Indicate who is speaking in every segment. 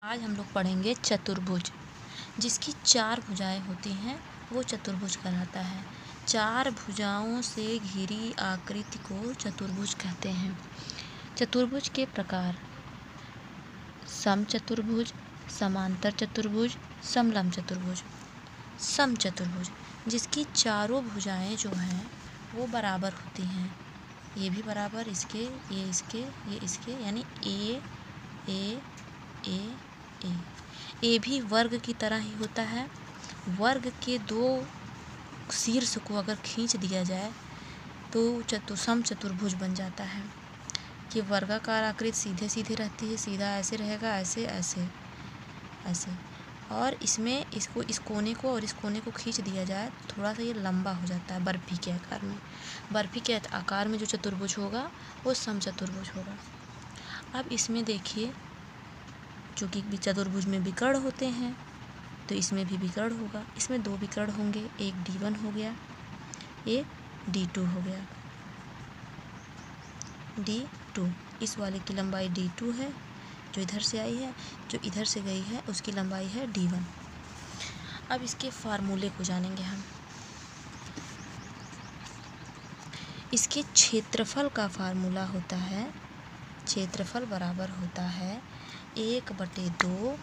Speaker 1: आज हम लोग पढ़ेंगे चतुर्भुज। जिसकी 4 भुजाएं होती हैं वो चतुर्भुज कहलाता है। 4 भुजाओं से घिरी आकृति को चतुर्भुज कहते हैं। चतुर्भुज के प्रकार समचतुर्भुज, समांतर चतुर्भुज, समलंब चतुर्भुज। समचतुर्भुज जिसकी चारों भुजाएं जो हैं वो बराबर होती हैं। ये भी बराबर, इसके, ये इसके, यानी ए ए ए ए ए भी वर्ग की तरह ही होता है। वर्ग के 2 शीर्ष को अगर खींच दिया जाए तो समचतुर्भुज बन जाता है। कि वर्गाकार आकृति सीधे सीधे रहती है, सीधा ऐसे रहेगा, ऐसे ऐसे ऐसे, और इसमें इस कोने को और इस कोने को खींच दिया जाए थोड़ा सा ये लंबा हो जाता है बर्फी के आकार में। बर्फी के आकार में जो चतुर्भुज होगा वो समचतुर्भुज होगा। अब इसमें देखिए, चूँकि चतुर्भुज में विकर्ण होते हैं तो इसमें भी विकर्ण होगा। इसमें 2 विकर्ण होंगे, एक D1 हो गया, एक D2 हो गया। D2 इस वाले की लंबाई D2 है जो इधर से आई है, जो इधर से गई है उसकी लंबाई है D1। अब इसके फार्मूले को जानेंगे हम। इसके क्षेत्रफल का फार्मूला होता है, क्षेत्रफल बराबर होता है 1/2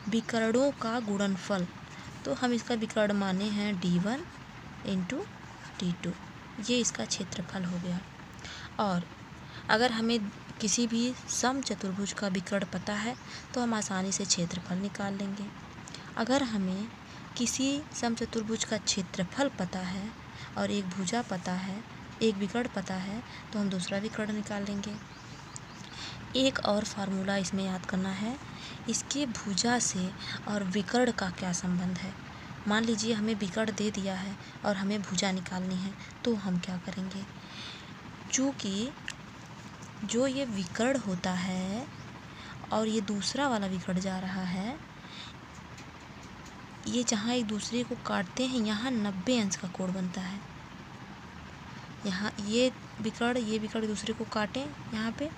Speaker 1: विकर्णों का गुणनफल। तो हम इसका विकर्ण माने हैं D1 × D2, ये इसका क्षेत्रफल हो गया। और अगर हमें किसी भी समचतुर्भुज का विकर्ण पता है तो हम आसानी से क्षेत्रफल निकाल लेंगे। अगर हमें किसी समचतुर्भुज का क्षेत्रफल पता है और एक भुजा पता है, एक विकर्ण पता है, तो हम दूसरा विकर्ण निकाल लेंगे। एक और फार्मूला इसमें याद करना है, इसके भुजा से और विकर्ण का क्या संबंध है। मान लीजिए हमें विकर्ण दे दिया है और हमें भुजा निकालनी है तो हम क्या करेंगे। चूँकि जो ये विकर्ण होता है और ये दूसरा वाला विकर्ण जा रहा है, ये जहाँ एक दूसरे को काटते हैं यहाँ 90 अंश का कोण बनता है। यहाँ ये विकर्ण दूसरे को काटें, यहाँ पे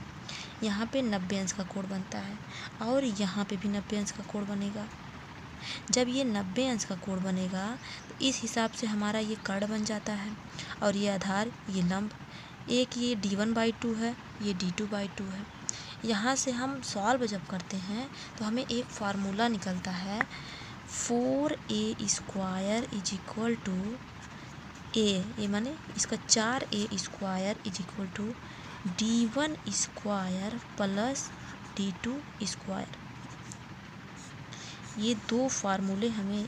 Speaker 1: 90 अंश का कोण बनता है और यहाँ पे भी 90 अंश का कोण बनेगा। जब ये 90 अंश का कोण बनेगा तो इस हिसाब से हमारा ये कर्ण बन जाता है और ये आधार, ये लंब, एक ये D1/2 है, ये D2/2 है। यहाँ से हम सॉल्व जब करते हैं तो हमें एक फार्मूला निकलता है 4a² = a माने इसका 4a² = D1² + D2²। ये 2 फार्मूले हमें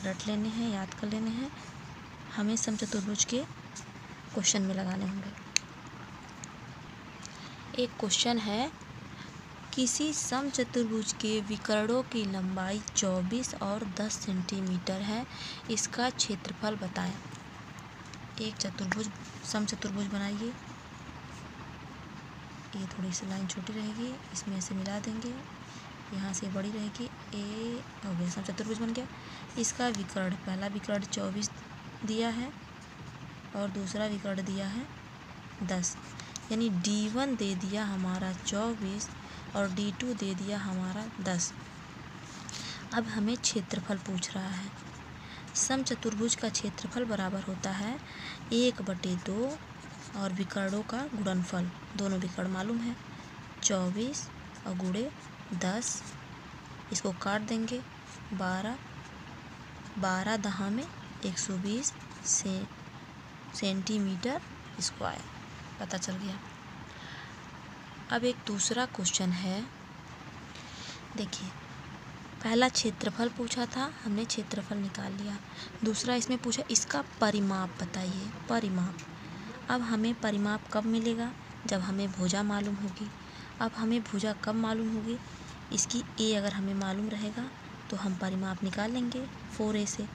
Speaker 1: रट लेने हैं, याद कर लेने हैं। हमें समचतुर्भुज के क्वेश्चन में लगाने होंगे। एक क्वेश्चन है, किसी समचतुर्भुज के विकर्णों की लंबाई 24 और 10 सेंटीमीटर है, इसका क्षेत्रफल बताएं। एक समचतुर्भुज बनाइए। ये थोड़ी सी लाइन छोटी रहेगी, इसमें ऐसे मिला देंगे, यहाँ से बड़ी रहेगी, ए हो गया, समचतुर्भुज बन गया। इसका विकर्ण, पहला विकर्ण 24 दिया है और दूसरा विकर्ण दिया है 10, यानी D1 दे दिया हमारा 24 और D2 दे दिया हमारा 10। अब हमें क्षेत्रफल पूछ रहा है। समचतुर्भुज का क्षेत्रफल बराबर होता है 1/2 और विकर्णों का गुणनफल, दोनों विकर्ण मालूम है, 24 और गुणे 10, इसको काट देंगे, 12 दहा में 120 सेंटीमीटर स्क्वायर पता चल गया। अब एक दूसरा क्वेश्चन है, देखिए पहला क्षेत्रफल पूछा था, हमने क्षेत्रफल निकाल लिया। दूसरा इसमें पूछा इसका परिमाप बताइए, परिमाप। अब हमें परिमाप कब मिलेगा, जब हमें भुजा मालूम होगी। अब हमें भुजा कब मालूम होगी, इसकी a अगर हमें मालूम रहेगा तो हम परिमाप निकाल लेंगे 4a से।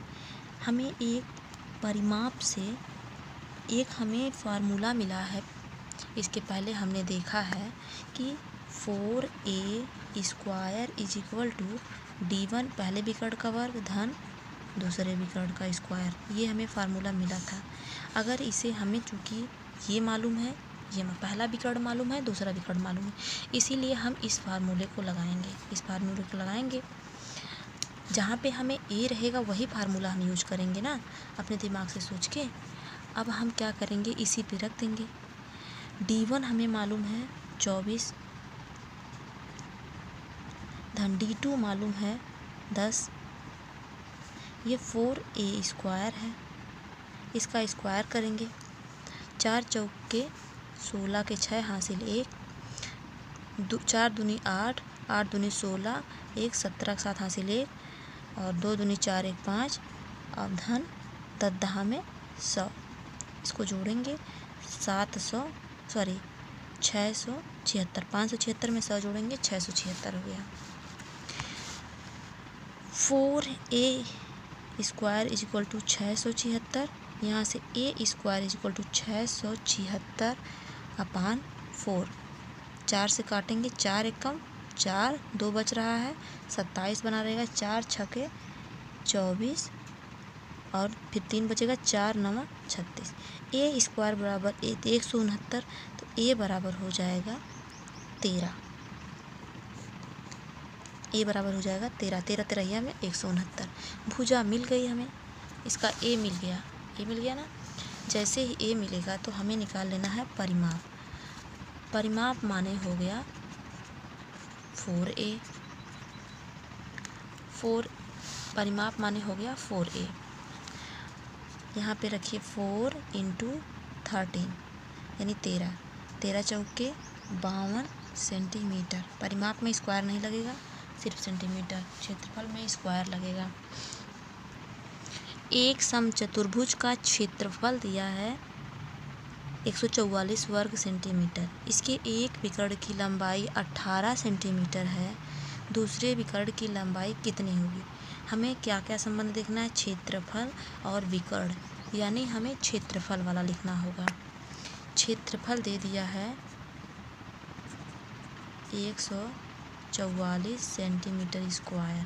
Speaker 1: हमें एक परिमाप से एक हमें फार्मूला मिला है, इसके पहले हमने देखा है कि 4a² = D1 पहले विकर्ण का वर्ग धन दूसरे विकर्ण का स्क्वायर, ये हमें फार्मूला मिला था। अगर इसे हमें, चूँकि ये मालूम है ये पहला विकर्ण मालूम है, दूसरा विकर्ण मालूम है, इसीलिए हम इस फार्मूले को लगाएंगे। इस फार्मूले को लगाएंगे, जहाँ पे हमें ए रहेगा वही फार्मूला हम यूज करेंगे ना, अपने दिमाग से सोच के। अब हम क्या करेंगे, इसी पे रख देंगे। D1 हमें मालूम है 24, धन D2 मालूम है 10, ये 4A स्क्वायर है, इसका स्क्वायर करेंगे। 4 चौके 16 के 6 हासिल 1, 4 दूनी 8, 8 दूनी 16, 1 17 के 7 हासिल 1, और 2 दूनी 4 1 5, अब धन 10 दहा में 100, इसको जोड़ेंगे 676, 576 में 100 जोड़ेंगे 676 हो गया। 4A square is equal to 676, यहाँ से A square is equal to 676 upon 4, 4 से काटेंगे, 4 एकम 4, 2 बच रहा है, 27 बना रहेगा, 4 छके 24, और फिर 3 बचेगा, 4 9 36। A स्क्वायर बराबर 169, तो A बराबर हो जाएगा 13। A बराबर हो जाएगा 13, 13 13 में 169। भुजा मिल गई हमें, इसका A मिल गया, A मिल गया ना। जैसे ही A मिलेगा तो हमें निकाल लेना है परिमाप। परिमाप माने हो गया 4A, परिमाप माने हो गया 4A। यहाँ पे रखिए 4 × 13 यानी 13, 13 चौके 52 सेंटीमीटर। परिमाप में स्क्वायर नहीं लगेगा, सिर्फ सेंटीमीटर, क्षेत्रफल में स्क्वायर लगेगा। एक समचतुर्भुज का क्षेत्रफल दिया है 144 वर्ग सेंटीमीटर। इसके एक विकर्ण की लंबाई 18 सेंटीमीटर है, दूसरे विकर्ण की लंबाई कितनी होगी? हमें क्या क्या संबंध देखना है, क्षेत्रफल और विकर्ण, यानी हमें क्षेत्रफल वाला लिखना होगा। क्षेत्रफल दे दिया है 144 सेंटीमीटर स्क्वायर।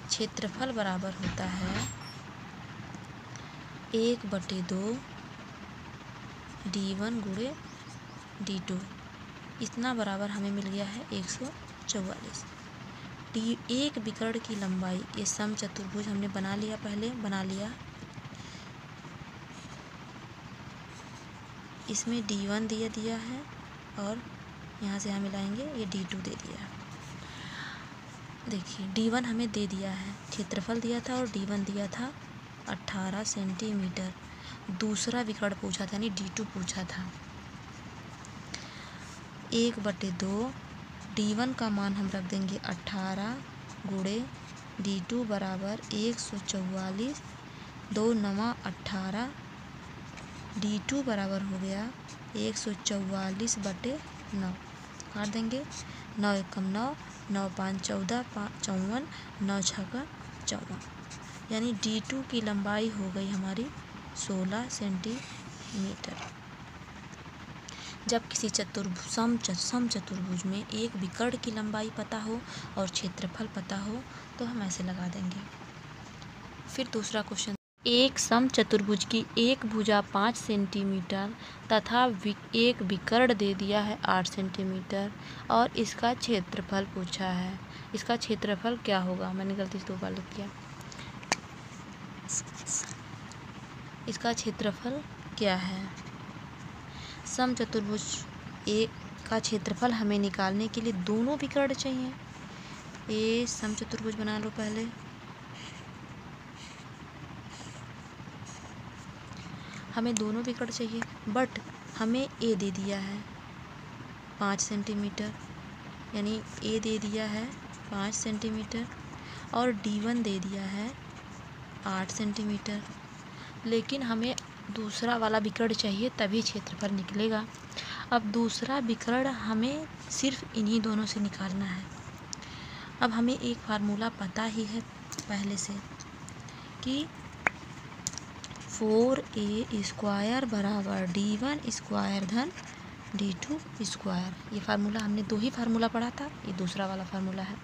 Speaker 1: क्षेत्रफल बराबर होता है 1/2 D1 गुणे D2, इतना बराबर हमें मिल गया है 144। एक विकर्ण की लंबाई, ये समचतुर्भुज हमने बना लिया, पहले बना लिया। इसमें D1 दिया है, और यहाँ से हम मिलाएंगे, ये D2 दे दिया। देखिए D1 हमें दे दिया है, क्षेत्रफल दिया था, और D1 दिया था 18 सेंटीमीटर। दूसरा विकर्ण पूछा था, यानी D2 पूछा था। 1/2 D1 का मान हम रख देंगे 18 गुणे D2 बराबर 144, 2 9 18, D2 बराबर हो गया 144/9, काट देंगे, 9 एकम 9, 9 5 14, 54, 9 6 54, यानी D2 की लंबाई हो गई हमारी 16 सेंटीमीटर। जब किसी समचतुर्भुज में एक विकर्ण की लंबाई पता हो और क्षेत्रफल पता हो तो हम ऐसे लगा देंगे। फिर दूसरा क्वेश्चन, एक समचतुर्भुज की एक भुजा 5 सेंटीमीटर तथा एक विकर्ण दे दिया है 8 सेंटीमीटर और इसका क्षेत्रफल पूछा है। इसका क्षेत्रफल क्या होगा? मैंने गलती से 2 बार लिख दिया। इसका क्षेत्रफल क्या है? समचतुर्भुज ए का क्षेत्रफल हमें निकालने के लिए दोनों विकर्ण चाहिए। ए समचतुर्भुज बना लो पहले। हमें दोनों विकर्ण चाहिए, बट हमें ए दे दिया है 5 सेंटीमीटर, यानी ए दे दिया है 5 सेंटीमीटर और D1 दे दिया है 8 सेंटीमीटर। लेकिन हमें दूसरा वाला विकर्ण चाहिए, तभी क्षेत्रफल निकलेगा। अब दूसरा विकर्ण हमें सिर्फ इन्हीं दोनों से निकालना है। अब हमें एक फार्मूला पता ही है पहले से कि 4A स्क्वायर बराबर D1 स्क्वायर धन D2 स्क्वायर। ये फार्मूला हमने 2 ही फार्मूला पढ़ा था, ये दूसरा वाला फार्मूला है।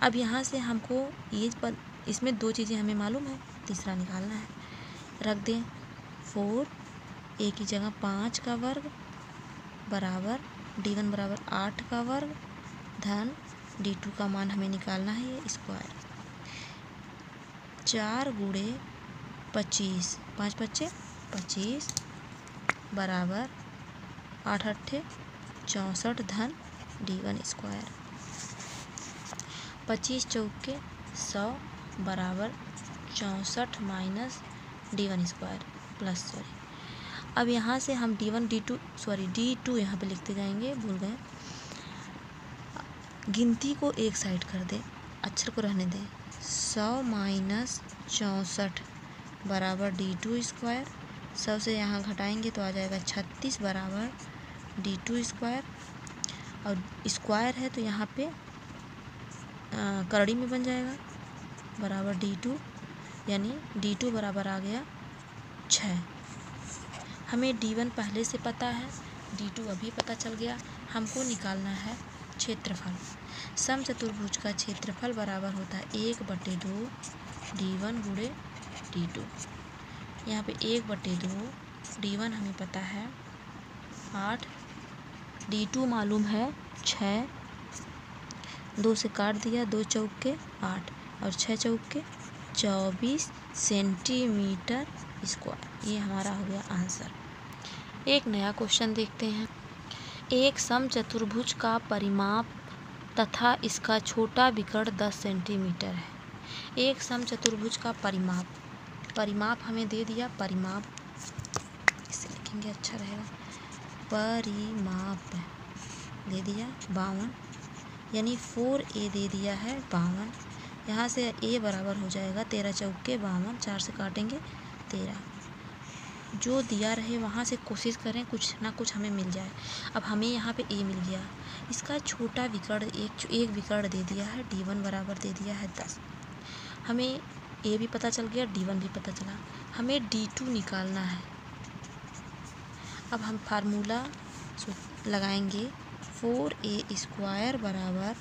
Speaker 1: अब यहाँ से हमको इसमें 2 चीज़ें हमें मालूम है, तीसरा निकालना है। रख दें 4 ए की जगह 5 का वर्ग बराबर D1 बराबर 8 का वर्ग धन D2 का मान हमें निकालना है ये स्क्वायर। 4 गुणे 25, 5 पच्चे 25 बराबर 8 अट्ठे 64 धन D1 स्क्वायर। 25 चौके 100 बराबर 64 माइनस D1 स्क्वायर प्लस अब यहाँ से हम D2 यहाँ पे लिखते जाएंगे, भूल गए। गिनती को एक साइड कर दें, अक्षर को रहने दें। 100 माइनस 64 बराबर D2 स्क्वायर। 100 से यहाँ घटाएंगे तो आ जाएगा 36 बराबर D2 स्क्वायर। और स्क्वायर है तो यहाँ पे करड़ी में बन जाएगा बराबर D2, यानी D2 बराबर आ गया 6। हमें D1 पहले से पता है, D2 अभी पता चल गया। हमको निकालना है क्षेत्रफल। समचतुर्भुज का क्षेत्रफल बराबर होता है 1/2 D1 गुणे D2। यहाँ पे 1/2 D1 हमें पता है 8, D2 मालूम है 6, 2 से काट दिया, 2 चौके 8 और 6 चौके 24 सेंटीमीटर स्क्वायर। ये हमारा हो गया आंसर। एक नया क्वेश्चन देखते हैं। एक समचतुर्भुज का परिमाप तथा इसका छोटा विकर्ण 10 सेंटीमीटर है। एक समचतुर्भुज का परिमाप हमें दे दिया। परिमाप इसे लिखेंगे, अच्छा रहेगा। परिमाप दे दिया 52, यानी 4A दे दिया है 52। यहाँ से A बराबर हो जाएगा 13 चौके 52, 4 से काटेंगे 13। जो दिया रहे वहाँ से कोशिश करें कुछ ना कुछ हमें मिल जाए। अब हमें यहाँ पे A मिल गया। इसका छोटा विकर्ण एक विकर्ण दे दिया है, D1 बराबर दे दिया है 10। हमें A भी पता चल गया, D1 भी पता चला। हमें D2 निकालना है। अब हम फार्मूला लगाएंगे 4A स्क्वायर बराबर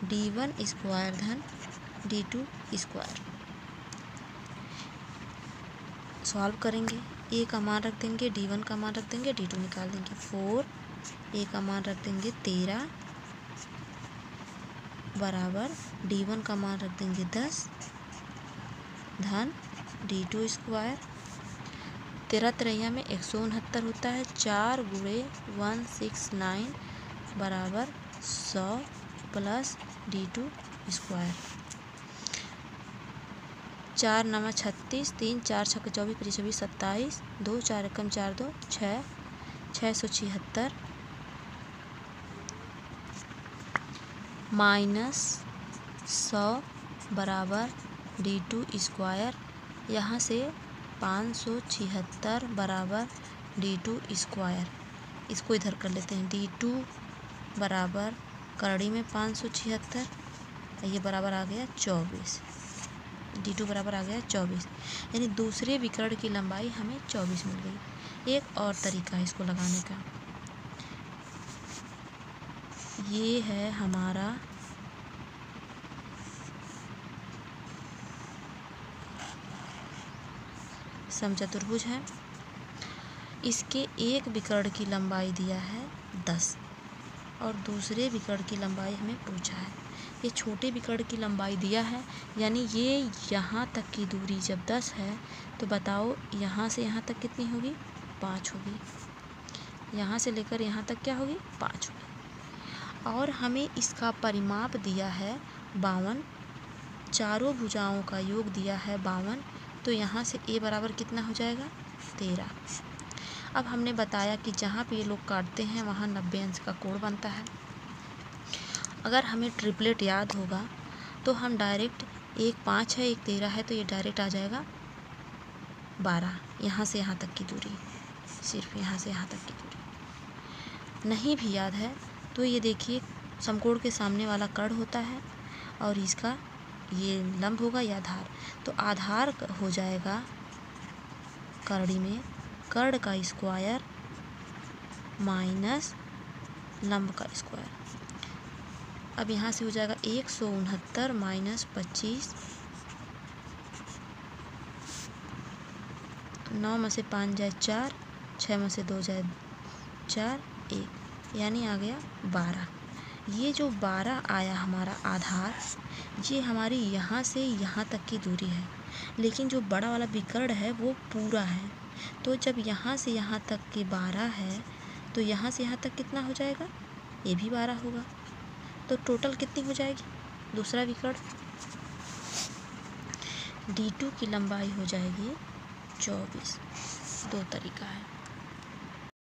Speaker 1: D1 स्क्वायर धन D2 स्क्वायर। सॉल्व करेंगे, A का मान रख देंगे, D1 का मान रख देंगे, D2 निकाल देंगे। 4A का मान रख देंगे 13 बराबर D1 का मान रख देंगे 10 धन D2 स्क्वायर। 13 तिरैया में 169 होता है। 4 गुणे 169 बराबर 100 प्लस D2 स्क्वायर। 4 9 36, 3 4 6 24 25 26 27, 2 4 एकम 4 2 6, 676 माइनस 100 बराबर D2 स्क्वायर। यहाँ से 576 बराबर D2 स्क्वायर। इसको इधर कर लेते हैं। D2 बराबर करड़ी में 576, ये बराबर आ गया 24। D2 बराबर आ गया 24, यानी दूसरे विकर्ण की लंबाई हमें 24 मिल गई। एक और तरीका है इसको लगाने का, ये है हमारा समचतुर्भुज है। इसके एक विकर्ण की लंबाई दिया है 10 और दूसरे विकर्ण की लंबाई हमें पूछा है। ये छोटे विकर्ण की लंबाई दिया है, यानी ये यहाँ तक की दूरी जब 10 है तो बताओ यहाँ से यहाँ तक कितनी होगी? 5 होगी। यहाँ से लेकर यहाँ तक क्या होगी? 5 होगी। और हमें इसका परिमाप दिया है 52, चारों भुजाओं का योग दिया है 52, तो यहाँ से A बराबर कितना हो जाएगा? 13। अब हमने बताया कि जहाँ पे ये लोग काटते हैं वहाँ 90 अंश का कोण बनता है। अगर हमें ट्रिपलेट याद होगा तो हम डायरेक्ट, एक 5 है एक 13 है, तो ये डायरेक्ट आ जाएगा 12। यहाँ से यहाँ तक की दूरी, सिर्फ यहाँ से यहाँ तक की दूरी नहीं भी याद है तो ये देखिए समकोण के सामने वाला कर्ण होता है और इसका ये लंब होगा या आधार, तो आधार हो जाएगा करड़ी में कर्ण का स्क्वायर माइनस लंब का स्क्वायर। अब यहाँ से हो जाएगा 169 माइनस 25, 9 में से 5 जाए 4, 6 में से 2 जाए 4, 1 यानी आ गया 12। ये जो 12 आया हमारा आधार, ये हमारी यहाँ से यहाँ तक की दूरी है, लेकिन जो बड़ा वाला विकर्ण है वो पूरा है। तो जब यहाँ से यहाँ तक की 12 है तो यहाँ से यहाँ तक कितना हो जाएगा, ये भी 12 होगा। तो टोटल कितनी हो जाएगी दूसरा विकर्ण, D2 की लंबाई हो जाएगी 24। 2 तरीका है।